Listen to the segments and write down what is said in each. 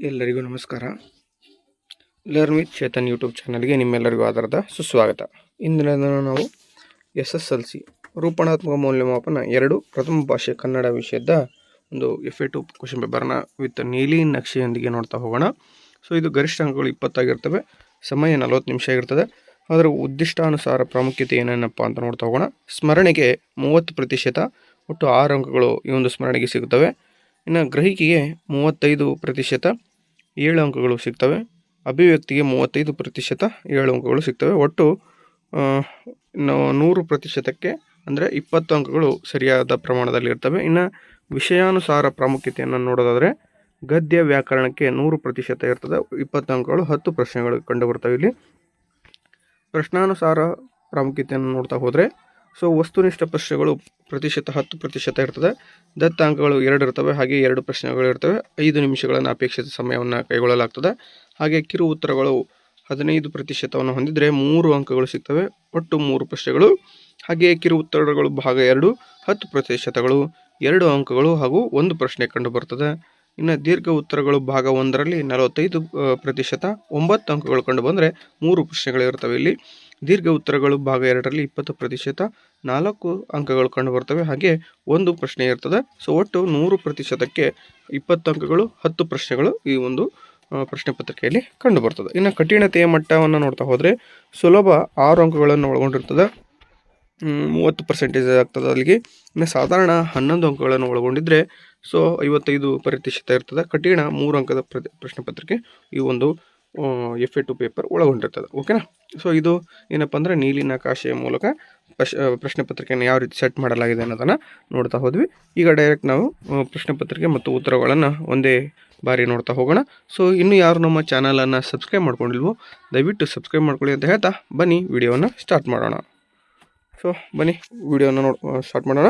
ಎಲ್ಲರಿಗೂ ನಮಸ್ಕಾರ. Learn with Chetan YouTube ಚಾನಲ್ಗೆ ನಿಮ್ಮೆಲ್ಲರಿಗೂ ಆಧಾರದ ಸುಸ್ವಾಗತ. ಇಂದಿನ ನಾವು SSLC ರೂಪಣಾತ್ಮಕ ಮೌಲ್ಯಮಾಪನ 2 ಪ್ರಥಮ ಭಾಷೆ ಕನ್ನಡ ವಿಷಯದ ಒಂದು FA2 ಕ್ವಶನ್ ಪೇಪರ್ನ ವಿತ್ ನೀಲಿ ನಕ್ಷೆಯೊಂದಿಗೆ ನೋಡ್ತಾ ಹೋಗೋಣ. ಸೊ ಇದು ಗರಿಷ್ಠ ಅಂಕಗಳು 20 ಆಗಿರ್ತವೆ, ಸಮಯ 40 ನಿಮಿಷ ಆಗಿರ್ತದೆ. ಅದರ ಉದ್ದಿಷ್ಟಾನುಸಾರ ಪ್ರಾಮುಖ್ಯತೆ ಏನೇನಪ್ಪ ಅಂತ ನೋಡ್ತಾ ಹೋಗೋಣ. ಸ್ಮರಣೆಗೆ 30%, ಒಟ್ಟು 6 ಅಂಕಗಳು ಈ ಒಂದು ಸ್ಮರಣೆಗೆ ಸಿಗುತ್ತವೆ. ಇನ್ನು ಗ್ರಹಿಕೆಗೆ 35%, 7 ಅಂಕಗಳು ಸಿಗ್ತವೆ. ಅಭಿವ್ಯಕ್ತಿಗೆ 35%, 7 ಅಂಕಗಳು ಸಿಗ್ತವೆ. ಒಟ್ಟು 100%ಕ್ಕೆ ಅಂದರೆ 20 ಅಂಕಗಳು ಸರಿಯಾದ ಪ್ರಮಾಣದಲ್ಲಿ ಇರ್ತವೆ. ಇನ್ನು ವಿಷಯಾನುಸಾರ ಪ್ರಾಮುಖ್ಯತೆಯನ್ನು ನೋಡೋದಾದರೆ ಗದ್ಯ ವ್ಯಾಕರಣಕ್ಕೆ 100% ಇರ್ತದೆ, 20 ಅಂಕಗಳು, 10 ಪ್ರಶ್ನೆಗಳು ಕಂಡುಬರ್ತವೆ. ಇಲ್ಲಿ ಪ್ರಶ್ನಾನುಸಾರ ಪ್ರಾಮುಖ್ಯತೆಯನ್ನು ನೋಡ್ತಾ ಹೋದರೆ ಸೊ ವಸ್ತುನಿಷ್ಠ ಪ್ರಶ್ನೆಗಳು 10% ಇರ್ತದೆ, ದತ್ತ ಅಂಕಗಳು 2 ಇರ್ತವೆ, ಹಾಗೆ 2 ಪ್ರಶ್ನೆಗಳು ಇರ್ತವೆ. 5 ನಿಮಿಷಗಳನ್ನು ಅಪೇಕ್ಷಿತ ಸಮಯವನ್ನು ಕೈಗೊಳ್ಳಲಾಗ್ತದೆ. ಹಾಗೆ ಕಿರು ಉತ್ತರಗಳು 15% ಹೊಂದಿದರೆ 3 ಅಂಕಗಳು ಸಿಗ್ತವೆ, ಒಟ್ಟು 3 ಪ್ರಶ್ನೆಗಳು. ಹಾಗೆ ಕಿರು ಉತ್ತರಗಳು ಭಾಗ 2 10%, 2 ಅಂಕಗಳು ಹಾಗೂ 1 ಪ್ರಶ್ನೆ ಕಂಡು ಬರ್ತದೆ. ಇನ್ನು ದೀರ್ಘ ಉತ್ತರಗಳು ಭಾಗ 1ರಲ್ಲಿ 45%, 9 ಅಂಕಗಳು ಕಂಡು ಬಂದರೆ 3 ಪ್ರಶ್ನೆಗಳು ಇರ್ತವೆ. ಇಲ್ಲಿ ದೀರ್ಘ ಉತ್ತರಗಳು ಭಾಗ 2ರಲ್ಲಿ 20%, 4 ಅಂಕಗಳು ಕಂಡು ಬರ್ತವೆ, ಹಾಗೆ 1 ಪ್ರಶ್ನೆ ಇರ್ತದೆ. ಸೊ ಒಟ್ಟು 100%ಕ್ಕೆ 20 ಅಂಕಗಳು, 10 ಪ್ರಶ್ನೆಗಳು ಈ ಒಂದು ಪ್ರಶ್ನೆ ಪತ್ರಿಕೆಯಲ್ಲಿ ಕಂಡು ಬರ್ತದೆ. ಇನ್ನು ಕಠಿಣತೆಯ ಮಟ್ಟವನ್ನು ನೋಡ್ತಾ ಹೋದರೆ ಸುಲಭ 6 ಅಂಕಗಳನ್ನು ಒಳಗೊಂಡಿರ್ತದೆ, 30% ಆಗ್ತದೆ ಅಲ್ಲಿಗೆ. ಇನ್ನು ಸಾಧಾರಣ 11 ಅಂಕಗಳನ್ನು ಒಳಗೊಂಡಿದ್ದರೆ ಸೊ 55% ಇರ್ತದೆ. ಕಠಿಣ 3 ಅಂಕದ ಪ್ರಶ್ನೆ ಪತ್ರಿಕೆ ಈ ಒಂದು FA2 ಪೇಪರ್ ಒಳಗೊಂಡಿರ್ತದೆ. ಓಕೆನಾ. ಸೊ ಇದು ಏನಪ್ಪ ಅಂದರೆ ನೀಲಿ ನಕಾಶೆಯ ಮೂಲಕ ಪ್ರಶ್ನೆ ಪತ್ರಿಕೆಯನ್ನು ಯಾವ ರೀತಿ ಸೆಟ್ ಮಾಡಲಾಗಿದೆ ಅನ್ನೋದನ್ನು ನೋಡ್ತಾ ಹೋದ್ವಿ. ಈಗ ಡೈರೆಕ್ಟ್ ನಾವು ಪ್ರಶ್ನೆ ಪತ್ರಿಕೆ ಮತ್ತು ಉತ್ತರಗಳನ್ನು ಒಂದೇ ಬಾರಿ ನೋಡ್ತಾ ಹೋಗೋಣ. ಸೊ ಇನ್ನೂ ಯಾರು ನಮ್ಮ ಚಾನಲನ್ನು ಸಬ್ಸ್ಕ್ರೈಬ್ ಮಾಡ್ಕೊಂಡಿಲ್ವೋ ದಯವಿಟ್ಟು ಸಬ್ಸ್ಕ್ರೈಬ್ ಮಾಡ್ಕೊಳ್ಳಿ ಅಂತ ಹೇಳ್ತಾ ಬನ್ನಿ ವಿಡಿಯೋವನ್ನು ಸ್ಟಾರ್ಟ್ ಮಾಡೋಣ. ಸೊ ಬನ್ನಿ ವಿಡಿಯೋನ ಸ್ಟಾರ್ಟ್ ಮಾಡೋಣ.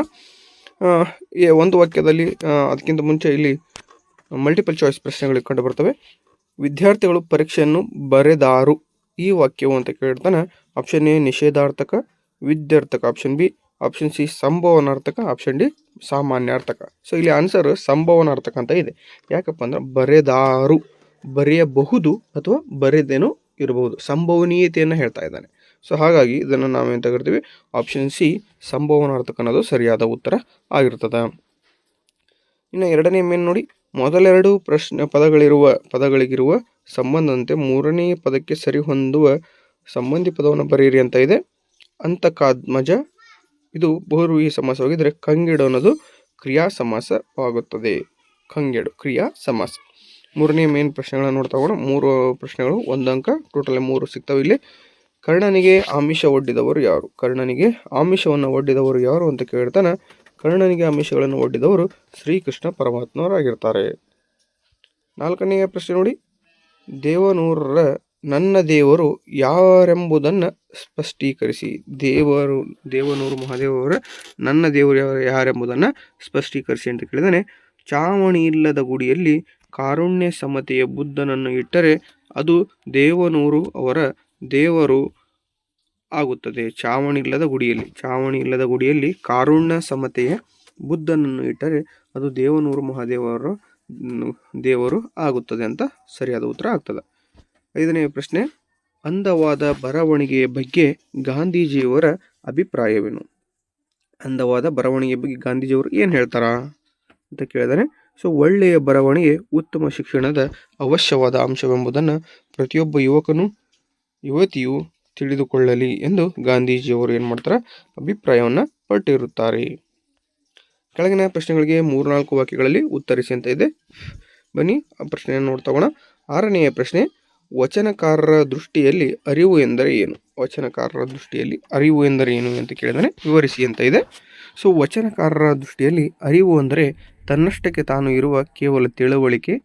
ಒಂದು ವಾಕ್ಯದಲ್ಲಿ ಅದಕ್ಕಿಂತ ಮುಂಚೆ ಇಲ್ಲಿ ಮಲ್ಟಿಪಲ್ ಚಾಯ್ಸ್ ಪ್ರಶ್ನೆಗಳು ಕಂಡು ಬರ್ತವೆ. ವಿದ್ಯಾರ್ಥಿಗಳು ಪರೀಕ್ಷೆಯನ್ನು ಬರೆದಾರು, ಈ ವಾಕ್ಯವು ಅಂತ ಕೇಳ್ತಾನೆ. ಆಪ್ಷನ್ ಎ ನಿಷೇಧಾರ್ಥಕ, ವಿದ್ಯಾರ್ಥಕ, ಆಪ್ಷನ್ ಬಿ, ಆಪ್ಷನ್ ಸಿ ಸಂಭವನಾರ್ಥಕ, ಆಪ್ಷನ್ ಡಿ ಸಾಮಾನ್ಯಾರ್ಥಕ. ಸೊ ಇಲ್ಲಿ ಆನ್ಸರ್ ಸಂಭವನಾರ್ಥಕ ಅಂತ ಇದೆ. ಯಾಕಪ್ಪ ಅಂದ್ರೆ ಬರೆದಾರು, ಬರೆಯಬಹುದು ಅಥವಾ ಬರೆದೇನೋ ಇರಬಹುದು, ಸಂಭವನೀಯತೆಯನ್ನು ಹೇಳ್ತಾ ಇದ್ದಾನೆ. ಸೊ ಹಾಗಾಗಿ ಇದನ್ನು ನಾವೇನು ತಗೊಳ್ತೀವಿ, ಆಪ್ಷನ್ ಸಿ ಸಂಭವನಾರ್ಥಕ ಅನ್ನೋದು ಸರಿಯಾದ ಉತ್ತರ ಆಗಿರ್ತದೆ. ಇನ್ನು ಎರಡನೇ ಮೇನ್ ನೋಡಿ, ಮೊದಲೆರಡು ಪದಗಳಿಗಿರುವ ಸಂಬಂಧದಂತೆ ಮೂರನೇ ಪದಕ್ಕೆ ಸರಿ ಹೊಂದುವ ಸಂಬಂಧಿ ಪದವನ್ನು ಬರೆಯಿರಿ ಅಂತ ಇದೆ. ಅಂತಕಾದ್ಮಜ ಇದು ಬಹುವ್ರೀಹಿ ಸಮಾಸವಾಗಿದ್ದರೆ ಕಂಗೆಡು ಅನ್ನೋದು ಕ್ರಿಯಾ ಸಮಾಸವಾಗುತ್ತದೆ. ಕಂಗೆಡು ಕ್ರಿಯಾ ಸಮಾಸ. ಮೂರನೇ ಮೇನ್ ಪ್ರಶ್ನೆಗಳನ್ನು ನೋಡ್ತಾ ಹೋಗೋಣ. 3 ಪ್ರಶ್ನೆಗಳು, 1 ಅಂಕ, ಟೋಟಲ್ 3 ಸಿಗ್ತವೆ. ಇಲ್ಲಿ ಕರ್ಣನಿಗೆ ಆಮಿಷ ಒಡ್ಡಿದವರು ಯಾರು? ಕರ್ಣನಿಗೆ ಆಮಿಷವನ್ನು ಒಡ್ಡಿದವರು ಯಾರು ಅಂತ ಕೇಳ್ತಾನೆ. ಕರ್ಣನಿಗೆ ಆಮಿಷಗಳನ್ನು ಒಡ್ಡಿದವರು ಶ್ರೀಕೃಷ್ಣ ಪರಮಾತ್ಮರಾಗಿರ್ತಾರೆ. 4ನೆಯ ಪ್ರಶ್ನೆ ನೋಡಿ, ದೇವನೂರರ ನನ್ನ ದೇವರು ಯಾರೆಂಬುದನ್ನು ಸ್ಪಷ್ಟೀಕರಿಸಿ. ದೇವನೂರು ಮಹಾದೇವರ ನನ್ನ ದೇವರು ಯಾರೆಂಬುದನ್ನು ಸ್ಪಷ್ಟೀಕರಿಸಿ ಅಂತ ಕೇಳಿದಾನೆ. ಚಾವಣಿ ಇಲ್ಲದ ಗುಡಿಯಲ್ಲಿ ಕಾರುಣ್ಯ ಸಮತೆಯ ಬುದ್ಧನನ್ನು ಇಟ್ಟರೆ ಅದು ದೇವನೂರು ಅವರ ದೇವರು ಆಗುತ್ತದೆ. ಚಾವಣಿ ಇಲ್ಲದ ಗುಡಿಯಲ್ಲಿ ಕಾರುಣ್ಯ ಸಮತೆಯ ಬುದ್ಧನನ್ನು ಇಟ್ಟರೆ ಅದು ದೇವನೂರು ಮಹಾದೇವರ ದೇವರು ಆಗುತ್ತದೆ ಅಂತ ಸರಿಯಾದ ಉತ್ತರ ಆಗ್ತದೆ. 5ನೆಯ ಪ್ರಶ್ನೆ, ಅಂದವಾದ ಬರವಣಿಗೆಯ ಬಗ್ಗೆ ಗಾಂಧೀಜಿಯವರ ಅಭಿಪ್ರಾಯವೇನು? ಅಂದವಾದ ಬರವಣಿಗೆಯ ಬಗ್ಗೆ ಗಾಂಧೀಜಿಯವರು ಏನು ಹೇಳ್ತಾರ ಅಂತ ಕೇಳಿದರೆ, ಸೊ ಒಳ್ಳೆಯ ಬರವಣಿಗೆ ಉತ್ತಮ ಶಿಕ್ಷಣದ ಅವಶ್ಯವಾದ ಅಂಶವೆಂಬುದನ್ನು ಪ್ರತಿಯೊಬ್ಬ ಯುವತಿಯು ತಿಳಿದುಕೊಳ್ಳಲಿ ಎಂದು ಗಾಂಧೀಜಿಯವರು ಏನು ಮಾಡ್ತಾರೆ, ಅಭಿಪ್ರಾಯವನ್ನು ಪಟ್ಟಿರುತ್ತಾರೆ. ಕೆಳಗಿನ ಪ್ರಶ್ನೆಗಳಿಗೆ 3-4 ವಾಕ್ಯಗಳಲ್ಲಿ ಉತ್ತರಿಸಿ ಅಂತ ಇದೆ. ಬನ್ನಿ ಆ ಪ್ರಶ್ನೆಯನ್ನು ನೋಡ್ತಾ ಹೋಗೋಣ. 6ನೆಯ ಪ್ರಶ್ನೆ, ವಚನಕಾರರ ದೃಷ್ಟಿಯಲ್ಲಿ ಅರಿವು ಎಂದರೆ ಏನು? ವಚನಕಾರರ ದೃಷ್ಟಿಯಲ್ಲಿ ಅರಿವು ಎಂದರೆ ಏನು ಅಂತ ಕೇಳಿದರೆ ವಿವರಿಸಿ ಅಂತ ಇದೆ. ಸೊ ವಚನಕಾರರ ದೃಷ್ಟಿಯಲ್ಲಿ ಅರಿವು ಅಂದರೆ ತನ್ನಷ್ಟಕ್ಕೆ ತಾನು ಇರುವ ಕೇವಲ ತಿಳುವಳಿಕೆ,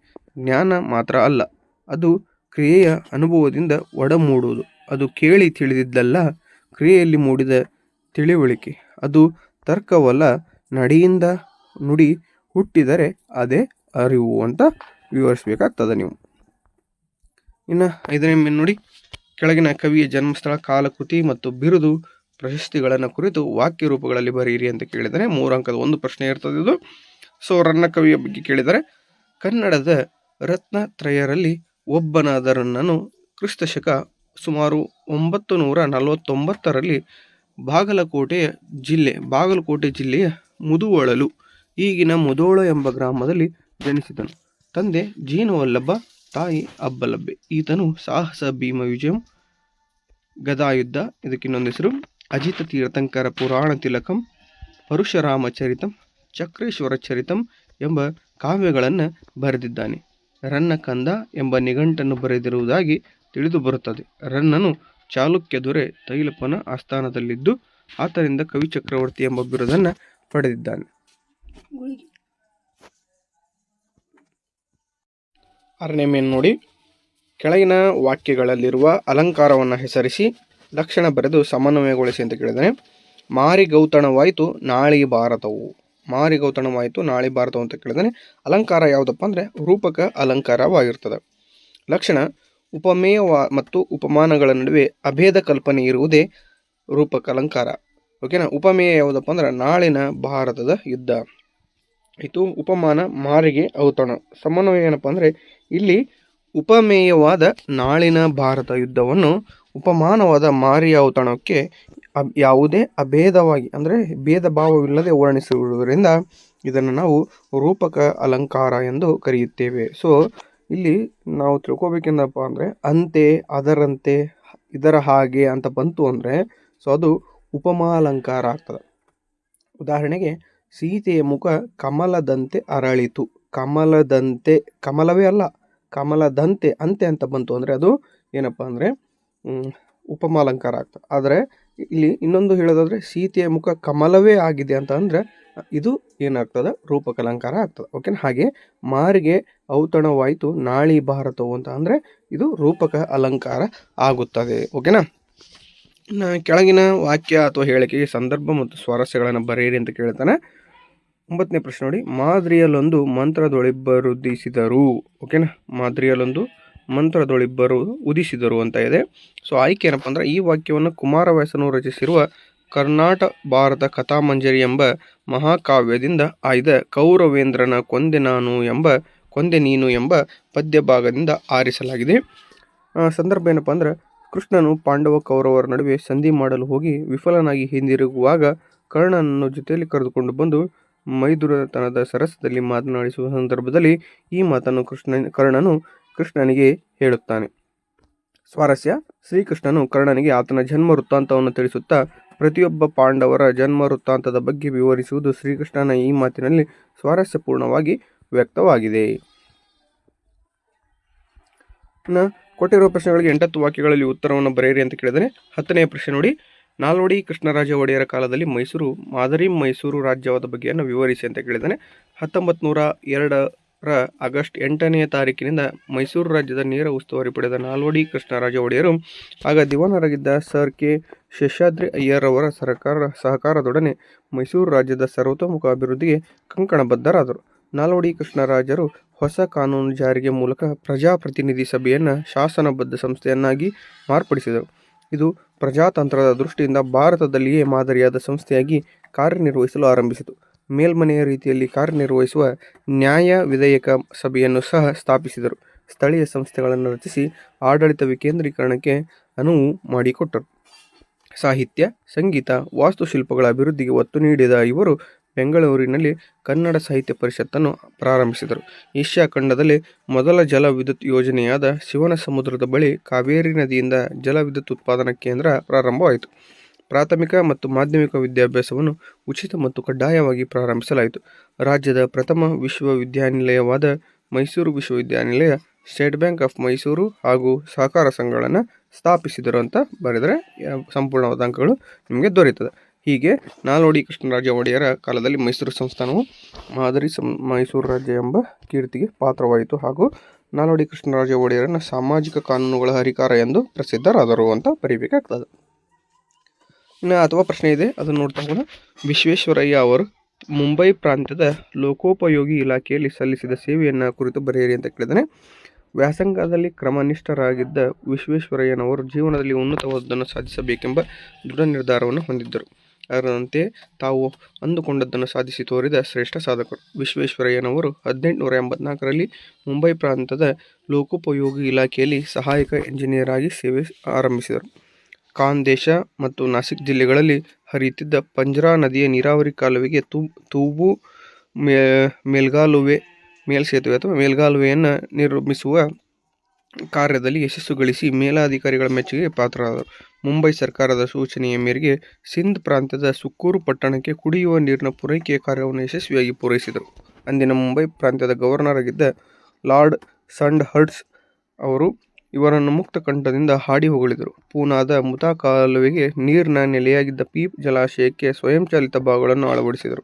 ಜ್ಞಾನ ಮಾತ್ರ ಅಲ್ಲ, ಅದು ಕ್ರಿಯೆಯ ಅನುಭವದಿಂದ ಒಡಮೂಡುವುದು. ಅದು ಕೇಳಿ ತಿಳಿದಿದ್ದಲ್ಲ, ಕ್ರಿಯೆಯಲ್ಲಿ ಮೂಡಿದ ತಿಳಿವಳಿಕೆ. ಅದು ತರ್ಕವಲ್ಲ, ನಡೆಯಿಂದ ನುಡಿ ಹುಟ್ಟಿದರೆ ಅದೇ ಅರಿವು ಅಂತ ವಿವರಿಸಬೇಕಾಗ್ತದೆ ನೀವು. ಇನ್ನು 5ನೇ ಮೇನ್ ನೋಡಿ, ಕೆಳಗಿನ ಕವಿಯ ಜನ್ಮಸ್ಥಳ, ಕಾಲ, ಕೃತಿ ಮತ್ತು ಬಿರುದು ಪ್ರಶಸ್ತಿಗಳನ್ನು ಕುರಿತು ವಾಕ್ಯ ರೂಪಗಳಲ್ಲಿ ಬರೆಯಿರಿ ಅಂತ ಕೇಳಿದರೆ 3 ಅಂಕದ ಒಂದು ಪ್ರಶ್ನೆ ಇರ್ತದೆ ಇದು. ಸೊ ರನ್ನ ಕವಿಯ ಬಗ್ಗೆ ಕೇಳಿದರೆ, ಕನ್ನಡದ ರತ್ನತ್ರಯರಲ್ಲಿ ಒಬ್ಬನಾದರನ್ನನು ಕ್ರಿಸ್ತಶಕ ಸುಮಾರು 949ರಲ್ಲಿ ಬಾಗಲಕೋಟೆ ಜಿಲ್ಲೆಯ ಮುದುವಳಲು, ಈಗಿನ ಮುಧೋಳ ಎಂಬ ಗ್ರಾಮದಲ್ಲಿ ಜನಿಸಿದನು. ತಂದೆ ಜೀನವಲ್ಲಭ, ತಾಯಿ ಅಬ್ಬಲಬ್ಬೆ. ಈತನು ಸಾಹಸ ಭೀಮ ವಿಜಯಂ, ಗದಾಯುದ್ಧ, ಇದಕ್ಕಿನ್ನೊಂದು ಹೆಸರು ಅಜಿತ ತೀರ್ಥಂಕರ ಪುರಾಣ ತಿಲಕಂ, ಪರಶುರಾಮ ಚರಿತಂ, ಚಕ್ರೇಶ್ವರ ಚರಿತಂ ಎಂಬ ಕಾವ್ಯಗಳನ್ನು ಬರೆದಿದ್ದಾನೆ. ರನ್ನ ಕಂದ ಎಂಬ ನಿಘಂಟನ್ನು ಬರೆದಿರುವುದಾಗಿ ತಿಳಿದು ಬರುತ್ತದೆ. ರನ್ನನು ಚಾಲುಕ್ಯ ದೊರೆ ತೈಲಪನ ಆಸ್ಥಾನದಲ್ಲಿದ್ದು ಆತನಿಂದ ಕವಿ ಚಕ್ರವರ್ತಿ ಎಂಬ ಬಿರುದನ್ನು ಪಡೆದಿದ್ದಾನೆ. 6ನೇ ಮೇನ್ ನೋಡಿ, ಕೆಳಗಿನ ವಾಕ್ಯಗಳಲ್ಲಿರುವ ಅಲಂಕಾರವನ್ನು ಹೆಸರಿಸಿ ಲಕ್ಷಣ ಬರೆದು ಸಮನ್ವಯಗೊಳಿಸಿ ಅಂತ ಕೇಳಿದಾನೆ. ಮಾರಿಗೌತಣವಾಯಿತು ನಾಳಿ ಭಾರತವು. ಮಾರಿಗೌತಣವಾಯಿತು ನಾಳಿ ಭಾರತವು ಅಂತ ಕೇಳಿದಾನೆ. ಅಲಂಕಾರ ಯಾವುದಪ್ಪ ಅಂದರೆ ರೂಪಕ ಅಲಂಕಾರವಾಗಿರ್ತದೆ. ಲಕ್ಷಣ ಉಪಮೇಯ ಮತ್ತು ಉಪಮಾನಗಳ ನಡುವೆ ಅಭೇದ ಕಲ್ಪನೆ ಇರುವುದೇ ರೂಪಕ ಅಲಂಕಾರ. ಓಕೆನಾ. ಉಪಮೇಯ ಯಾವುದಪ್ಪ ಅಂದ್ರೆ ನಾಳಿನ ಭಾರತದ ಯುದ್ಧ ಆಯಿತು. ಉಪಮಾನ ಮಾರಿಗೆ ಔತಣ. ಸಮನ್ವಯ ಏನಪ್ಪ ಅಂದರೆ ಇಲ್ಲಿ ಉಪಮೇಯವಾದ ನಾಳಿನ ಭಾರತ ಯುದ್ಧವನ್ನು ಉಪಮಾನವಾದ ಮಾರಿಯ ಔತಣಕ್ಕೆ ಯಾವುದೇ ಅಭೇದವಾಗಿ ಅಂದರೆ ಭೇದ ಭಾವವಿಲ್ಲದೆ ವರ್ಣಿಸಿರುವುದರಿಂದ ಇದನ್ನು ನಾವು ರೂಪಕ ಅಲಂಕಾರ ಎಂದು ಕರೆಯುತ್ತೇವೆ. ಸೊ ಇಲ್ಲಿ ನಾವು ತಿಳ್ಕೊಬೇಕೆಂದಪ್ಪ ಅಂದರೆ ಅಂತೆ, ಅದರಂತೆ, ಇದರ ಹಾಗೆ ಅಂತ ಬಂತು ಅಂದರೆ ಸೊ ಅದು ಉಪಮಾಲಂಕಾರ ಆಗ್ತದೆ. ಉದಾಹರಣೆಗೆ ಸೀತೆಯ ಮುಖ ಕಮಲದಂತೆ ಅರಳಿತು. ಕಮಲದಂತೆ, ಕಮಲವೇ ಅಲ್ಲ, ಕಮಲದಂತೆ ಅಂತೆ ಅಂತ ಬಂತು ಅಂದರೆ ಅದು ಏನಪ್ಪ ಅಂದರೆ ಉಪಮಾಲಂಕಾರ ಆಗ್ತದೆ. ಆದರೆ ಇಲ್ಲಿ ಇನ್ನೊಂದು ಹೇಳೋದಾದರೆ ಸೀತೆಯ ಮುಖ ಕಮಲವೇ ಆಗಿದೆ ಅಂತ ಅಂದರೆ ಇದು ಏನಾಗ್ತದೆ, ರೂಪಕಲಂಕಾರ ಆಗ್ತದೆ. ಓಕೆನಾ. ಹಾಗೆ ಮಾರಿಗೆ ಔತಣವಾಯಿತು ನಾಳಿ ಭಾರತವು ಅಂತ ಅಂದರೆ ಇದು ರೂಪಕ ಅಲಂಕಾರ ಆಗುತ್ತದೆ. ಓಕೆನಾ. ಕೆಳಗಿನ ವಾಕ್ಯ ಅಥವಾ ಹೇಳಿಕೆಗೆ ಸಂದರ್ಭ ಮತ್ತು ಸ್ವಾರಸ್ಯಗಳನ್ನು ಬರೆಯಿರಿ ಅಂತ ಕೇಳ್ತಾನೆ. 9ನೇ ಪ್ರಶ್ನೆ ನೋಡಿ, ಮಾದರಿಯಲ್ಲೊಂದು ಮಂತ್ರದೊಳಿಬ್ಬರು ಉದಿಸಿದರು. ಓಕೆನಾ. ಮಾದರಿಯಲ್ಲೊಂದು ಮಂತ್ರದೊಳಿಬ್ಬರು ಉದಿಸಿದರು ಅಂತ ಇದೆ. ಸೊ ಆಯ್ಕೆ ಏನಪ್ಪ ಅಂದ್ರೆ ಈ ವಾಕ್ಯವನ್ನು ಕುಮಾರವ್ಯಾಸನು ರಚಿಸಿರುವ ಕರ್ನಾಟ ಭಾರತ ಕಥಾಮಂಜರಿ ಎಂಬ ಮಹಾಕಾವ್ಯದಿಂದ ಆಯ್ದ ಕೌರವೇಂದ್ರನ ಕೊಂದೆ ನೀನು ಎಂಬ ಪದ್ಯ ಭಾಗದಿಂದ ಆರಿಸಲಾಗಿದೆ. ಸಂದರ್ಭ ಏನಪ್ಪ ಅಂದ್ರೆ ಕೃಷ್ಣನು ಪಾಂಡವ ಕೌರವರ ನಡುವೆ ಸಂಧಿ ಮಾಡಲು ಹೋಗಿ ವಿಫಲನಾಗಿ ಹಿಂದಿರುಗುವಾಗ ಕರ್ಣನನ್ನು ಜೊತೆಯಲ್ಲಿ ಕರೆದುಕೊಂಡು ಬಂದು ಮೈದುರತನದ ಸರಸದಲ್ಲಿ ಮಾತನಾಡಿಸುವ ಸಂದರ್ಭದಲ್ಲಿ ಈ ಮಾತನ್ನು ಕರ್ಣನು ಕೃಷ್ಣನಿಗೆ ಹೇಳುತ್ತಾನೆ. ಸ್ವಾರಸ್ಯ, ಶ್ರೀಕೃಷ್ಣನು ಕರ್ಣನಿಗೆ ಆತನ ಜನ್ಮ ವೃತ್ತಾಂತವನ್ನು ತಿಳಿಸುತ್ತಾ ಪ್ರತಿಯೊಬ್ಬ ಪಾಂಡವರ ಜನ್ಮ ವೃತ್ತಾಂತದ ಬಗ್ಗೆ ವಿವರಿಸುವುದು ಶ್ರೀಕೃಷ್ಣನ ಈ ಮಾತಿನಲ್ಲಿ ಸ್ವಾರಸ್ಯಪೂರ್ಣವಾಗಿ ವ್ಯಕ್ತವಾಗಿದೆ. ಕೊಟ್ಟಿರುವ ಪ್ರಶ್ನೆಗಳಿಗೆ 8 ವಾಕ್ಯಗಳಲ್ಲಿ ಉತ್ತರವನ್ನು ಬರೆಯಿರಿ ಅಂತ ಕೇಳಿದರೆ 10ನೇ ಪ್ರಶ್ನೆ ನೋಡಿ, ನಾಲ್ವಡಿ ಕೃಷ್ಣರಾಜ ಒಡೆಯರ ಕಾಲದಲ್ಲಿ ಮಾದರಿ ಮೈಸೂರು ರಾಜ್ಯವಾದ ಬಗ್ಗೆಯನ್ನು ವಿವರಿಸಿ ಅಂತ ಕೇಳಿದ್ದಾನೆ. 1902 ಆಗಸ್ಟ್ 8ನೇ ತಾರೀಕಿನಿಂದ ಮೈಸೂರು ರಾಜ್ಯದ ನೇರ ಉಸ್ತುವಾರಿ ಪಡೆದ ನಾಲ್ವಡಿ ಕೃಷ್ಣರಾಜ ಒಡೆಯರು ಆಗ ದಿವಾನರಾಗಿದ್ದ ಸರ್ ಕೆ ಶೇಷಾದ್ರಿ ಅಯ್ಯರ್ ಅವರ ಸಹಕಾರದೊಡನೆ ಮೈಸೂರು ರಾಜ್ಯದ ಸರ್ವತೋಮುಖ ಅಭಿವೃದ್ಧಿಗೆ ಕಂಕಣಬದ್ಧರಾದರು. ನಾಲ್ವಡಿ ಕೃಷ್ಣರಾಜರು ಹೊಸ ಕಾನೂನು ಜಾರಿಗೆ ಮೂಲಕ ಪ್ರಜಾಪ್ರತಿನಿಧಿ ಸಭೆಯನ್ನು ಶಾಸನಬದ್ಧ ಸಂಸ್ಥೆಯನ್ನಾಗಿ ಮಾರ್ಪಡಿಸಿದರು. ಇದು ಪ್ರಜಾತಂತ್ರದ ದೃಷ್ಟಿಯಿಂದ ಭಾರತದಲ್ಲಿಯೇ ಮಾದರಿಯಾದ ಸಂಸ್ಥೆಯಾಗಿ ಕಾರ್ಯನಿರ್ವಹಿಸಲು ಆರಂಭಿಸಿತು. ಮೇಲ್ಮನೆಯ ರೀತಿಯಲ್ಲಿ ಕಾರ್ಯನಿರ್ವಹಿಸುವ ನ್ಯಾಯ ವಿಧೇಯಕ ಸಭೆಯನ್ನು ಸಹ ಸ್ಥಾಪಿಸಿದರು. ಸ್ಥಳೀಯ ಸಂಸ್ಥೆಗಳನ್ನು ರಚಿಸಿ ಆಡಳಿತ ವಿಕೇಂದ್ರೀಕರಣಕ್ಕೆ ಅನುವು ಮಾಡಿಕೊಟ್ಟರು. ಸಾಹಿತ್ಯ, ಸಂಗೀತ, ವಾಸ್ತುಶಿಲ್ಪಗಳ ಅಭಿವೃದ್ಧಿಗೆ ಒತ್ತು ನೀಡಿದ ಇವರು ಬೆಂಗಳೂರಿನಲ್ಲಿ ಕನ್ನಡ ಸಾಹಿತ್ಯ ಪರಿಷತ್ತನ್ನು ಪ್ರಾರಂಭಿಸಿದರು. ಏಷ್ಯಾ ಖಂಡದಲ್ಲಿ ಮೊದಲ ಜಲ ವಿದ್ಯುತ್ ಯೋಜನೆಯಾದ ಶಿವನಸಮುದ್ರದ ಬಳಿ ಕಾವೇರಿ ನದಿಯಿಂದ ಜಲ ವಿದ್ಯುತ್ ಉತ್ಪಾದನಾ ಕೇಂದ್ರ ಪ್ರಾರಂಭವಾಯಿತು. ಪ್ರಾಥಮಿಕ ಮತ್ತು ಮಾಧ್ಯಮಿಕ ವಿದ್ಯಾಭ್ಯಾಸವನ್ನು ಉಚಿತ ಮತ್ತು ಕಡ್ಡಾಯವಾಗಿ ಪ್ರಾರಂಭಿಸಲಾಯಿತು. ರಾಜ್ಯದ ಪ್ರಥಮ ವಿಶ್ವವಿದ್ಯಾನಿಲಯವಾದ ಮೈಸೂರು ವಿಶ್ವವಿದ್ಯಾನಿಲಯ, ಸ್ಟೇಟ್ ಬ್ಯಾಂಕ್ ಆಫ್ ಮೈಸೂರು ಹಾಗೂ ಸಹಕಾರ ಸಂಘಗಳನ್ನು ಸ್ಥಾಪಿಸಿದರು ಅಂತ ಬರೆದರೆ ಸಂಪೂರ್ಣವಾದ ಅಂಕಗಳು ನಿಮಗೆ ದೊರೆಯುತ್ತದೆ. ಹೀಗೆ ನಾಲ್ವಡಿ ಕೃಷ್ಣರಾಜ ಒಡೆಯರ ಕಾಲದಲ್ಲಿ ಮೈಸೂರು ಸಂಸ್ಥಾನವು ಮಾದರಿ ಮೈಸೂರು ರಾಜ್ಯ ಎಂಬ ಕೀರ್ತಿಗೆ ಪಾತ್ರವಾಯಿತು ಹಾಗೂ ನಾಲ್ವಡಿ ಕೃಷ್ಣರಾಜ ಒಡೆಯರನ್ನು ಸಾಮಾಜಿಕ ಕಾನೂನುಗಳ ಹರಿಕಾರ ಎಂದು ಪ್ರಸಿದ್ಧರಾದರು ಅಂತ ಬರೀಬೇಕಾಗ್ತದೆ. ಅಥವಾ ಪ್ರಶ್ನೆ ಇದೆ, ಅದನ್ನು ನೋಡ್ತಾ ಹೋಗೋಣ. ವಿಶ್ವೇಶ್ವರಯ್ಯ ಅವರು ಮುಂಬೈ ಪ್ರಾಂತ್ಯದ ಲೋಕೋಪಯೋಗಿ ಇಲಾಖೆಯಲ್ಲಿ ಸಲ್ಲಿಸಿದ ಸೇವೆಯನ್ನು ಕುರಿತು ಬರೆಯಿರಿ ಅಂತ ಕೇಳಿದ್ದಾನೆ. ವ್ಯಾಸಂಗದಲ್ಲಿ ಕ್ರಮನಿಷ್ಠರಾಗಿದ್ದ ವಿಶ್ವೇಶ್ವರಯ್ಯನವರು ಜೀವನದಲ್ಲಿ ಉನ್ನತವಾದದ್ದನ್ನು ಸಾಧಿಸಬೇಕೆಂಬ ದೃಢ ನಿರ್ಧಾರವನ್ನು ಹೊಂದಿದ್ದರು. ಅದರಂತೆ ತಾವು ಅಂದುಕೊಂಡದ್ದನ್ನು ಸಾಧಿಸಿ ತೋರಿದ ಶ್ರೇಷ್ಠ ಸಾಧಕರು. ವಿಶ್ವೇಶ್ವರಯ್ಯನವರು 1884ರಲ್ಲಿ ಮುಂಬೈ ಪ್ರಾಂತದ ಲೋಕೋಪಯೋಗಿ ಇಲಾಖೆಯಲ್ಲಿ ಸಹಾಯಕ ಎಂಜಿನಿಯರ್ ಆಗಿ ಸೇವೆ ಆರಂಭಿಸಿದರು. ಖಾಂದೇಶ ಮತ್ತು ನಾಸಿಕ್ ಜಿಲ್ಲೆಗಳಲ್ಲಿ ಹರಿಯುತ್ತಿದ್ದ ಪಂಜ್ರಾ ನದಿಯ ನೀರಾವರಿ ಕಾಲುವೆಗೆ ತೂಬು ಮೇಲ್ಸೇತುವೆ ಅಥವಾ ಮೇಲ್ಗಾಲುವೆಯನ್ನು ನಿರ್ಮಿಸುವ ಕಾರ್ಯದಲ್ಲಿ ಯಶಸ್ಸು ಗಳಿಸಿ ಮೇಲಾಧಿಕಾರಿಗಳ ಮೆಚ್ಚುಗೆಗೆ ಪಾತ್ರರಾದರು. ಮುಂಬೈ ಸರ್ಕಾರದ ಸೂಚನೆಯ ಮೇರೆಗೆ ಸಿಂಧ್ ಪ್ರಾಂತ್ಯದ ಸುಕ್ಕೂರು ಪಟ್ಟಣಕ್ಕೆ ಕುಡಿಯುವ ನೀರಿನ ಪೂರೈಕೆಯ ಕಾರ್ಯವನ್ನು ಯಶಸ್ವಿಯಾಗಿ ಪೂರೈಸಿದರು. ಅಂದಿನ ಮುಂಬೈ ಪ್ರಾಂತ್ಯದ ಗವರ್ನರ್ ಆಗಿದ್ದ ಲಾರ್ಡ್ ಸಂಡ್ ಹರ್ಟ್ಸ್ ಅವರು ಇವರನ್ನು ಮುಕ್ತ ಕಂಠದಿಂದ ಹಾಡಿ ಹೊಗಳಿದರು. ಪೂನಾದ ಮುತಾ ಕಾಲುವೆಗೆ ನೀರಿನ ನೆಲೆಯಾಗಿದ್ದ ಪೀಪ್ ಜಲಾಶಯಕ್ಕೆ ಸ್ವಯಂಚಾಲಿತ ಬಾಗಿಲುಗಳನ್ನು ಅಳವಡಿಸಿದರು.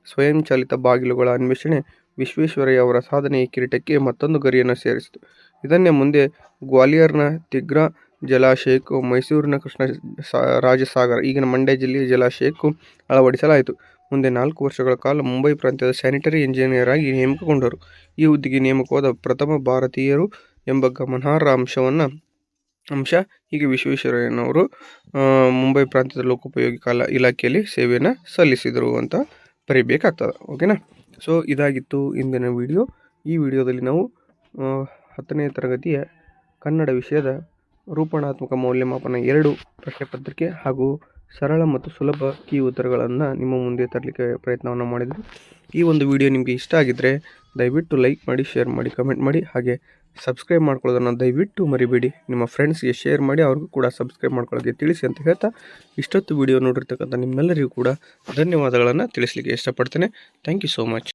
ಸ್ವಯಂಚಾಲಿತ ಬಾಗಿಲುಗಳ ಅನ್ವೇಷಣೆ ವಿಶ್ವೇಶ್ವರಯ್ಯ ಅವರ ಸಾಧನೆಯ ಕಿರೀಟಕ್ಕೆ ಮತ್ತೊಂದು ಗರಿಯನ್ನು ಸೇರಿಸಿತು. ಇದನ್ನೇ ಮುಂದೆ ಗ್ವಾಲಿಯರ್ನ ತಿಗ್ರಾ ಜಲಾಶಯಕ್ಕೂ ಮೈಸೂರಿನ ಕೃಷ್ಣರಾಜಸಾಗರ ಈಗಿನ ಮಂಡ್ಯ ಜಿಲ್ಲೆಯ ಜಲಾಶಯಕ್ಕೂ ಅಳವಡಿಸಲಾಯಿತು. ಮುಂದೆ 4 ವರ್ಷಗಳ ಕಾಲ ಮುಂಬೈ ಪ್ರಾಂತ್ಯದ ಸ್ಯಾನಿಟರಿ ಇಂಜಿನಿಯರ್ ಆಗಿ ನೇಮಕಗೊಂಡರು. ಈ ಹುದ್ದೆಗೆ ನೇಮಕವಾದ ಪ್ರಥಮ ಭಾರತೀಯರು ಎಂಬ ಗಮನಾರ್ಹ ಅಂಶ. ಹೀಗೆ ವಿಶ್ವೇಶ್ವರಯ್ಯನವರು ಮುಂಬೈ ಪ್ರಾಂತ್ಯದ ಲೋಕೋಪಯೋಗಿ ಇಲಾಖೆಯಲ್ಲಿ ಸೇವೆಯನ್ನು ಸಲ್ಲಿಸಿದರು ಅಂತ ಬರೀಬೇಕಾಗ್ತದೆ. ಓಕೆನಾ. ಸೊ ಇದಾಗಿತ್ತು ಇಂದಿನ ವಿಡಿಯೋ. ಈ ವಿಡಿಯೋದಲ್ಲಿ ನಾವು 10ನೇ ತರಗತಿಯ ಕನ್ನಡ ವಿಷಯದ ರೂಪಣಾತ್ಮಕ ಮೌಲ್ಯಮಾಪನ 2 ಪ್ರಶ್ನೆ ಪತ್ರಿಕೆ ಹಾಗೂ ಸರಳ ಮತ್ತು ಸುಲಭ ಕೀ ಉತ್ತರಗಳನ್ನು ನಿಮ್ಮ ಮುಂದೆ ತರಲಿಕ್ಕೆ ಪ್ರಯತ್ನವನ್ನು ಮಾಡಿದರು. ಈ ಒಂದು ವಿಡಿಯೋ ನಿಮಗೆ ಇಷ್ಟ ಆಗಿದ್ದರೆ ದಯವಿಟ್ಟು ಲೈಕ್ ಮಾಡಿ, ಶೇರ್ ಮಾಡಿ, ಕಮೆಂಟ್ ಮಾಡಿ, ಹಾಗೆ ಸಬ್ಸ್ಕ್ರೈಬ್ ಮಾಡ್ಕೊಳ್ಳೋದನ್ನು ದಯವಿಟ್ಟು ಮರಿಬೇಡಿ. ನಿಮ್ಮ ಫ್ರೆಂಡ್ಸ್ಗೆ ಶೇರ್ ಮಾಡಿ, ಅವ್ರಿಗೂ ಕೂಡ ಸಬ್ಸ್ಕ್ರೈಬ್ ಮಾಡ್ಕೊಳ್ಳೋಕ್ಕೆ ತಿಳಿಸಿ ಅಂತ ಹೇಳ್ತಾ ಇಷ್ಟೊತ್ತು ವಿಡಿಯೋ ನೋಡಿರ್ತಕ್ಕಂಥ ನಿಮ್ಮೆಲ್ಲರಿಗೂ ಕೂಡ ಧನ್ಯವಾದಗಳನ್ನು ತಿಳಿಸಲಿಕ್ಕೆ ಇಷ್ಟಪಡ್ತೇನೆ. Thank you so much.